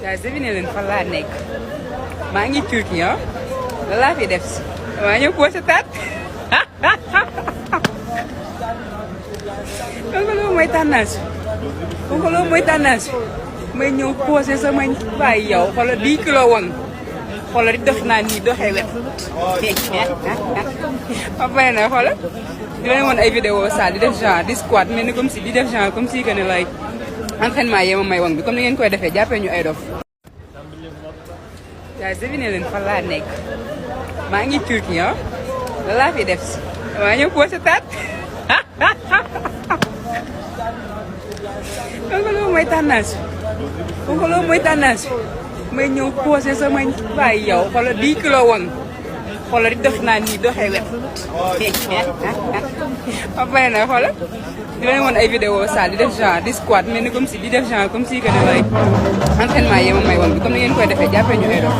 guys, devinez leen fan laa nekk maa ngi Turquie ah la laa fi def si maa ñëw posé tat kon loolu mooy tendance kon loolu mooy tendance may ñëw posé sama waaye yow xoolal 10 kilos wang xoolal di dox naa nii doxee wet ba pare na xoolal di leen woon ay vidéo salle di def genre di squat mais ni comme si di def genre comme si que ne like entraînement yee ma may wang bi comme ni ngeen koy defee jàppee ñu ay dof. guys, devinez leen fan laa nekk maa ngi Turquie ah la laa fi def si maa ñëw posé tat kon loolu mooy tendance kon loolu mooy tendance may ñëw posé sama waaye yow xoolal 10 kilos wang xoolal di dox naa nii doxee wet ba pare na xoolal di leen woon ay vidéo salle di def genre di squat mais ni comme si di def genre comme si que ne like entraînement yee ma may wang bi comme ni ngeen koy defee jàppee ñu ay dof.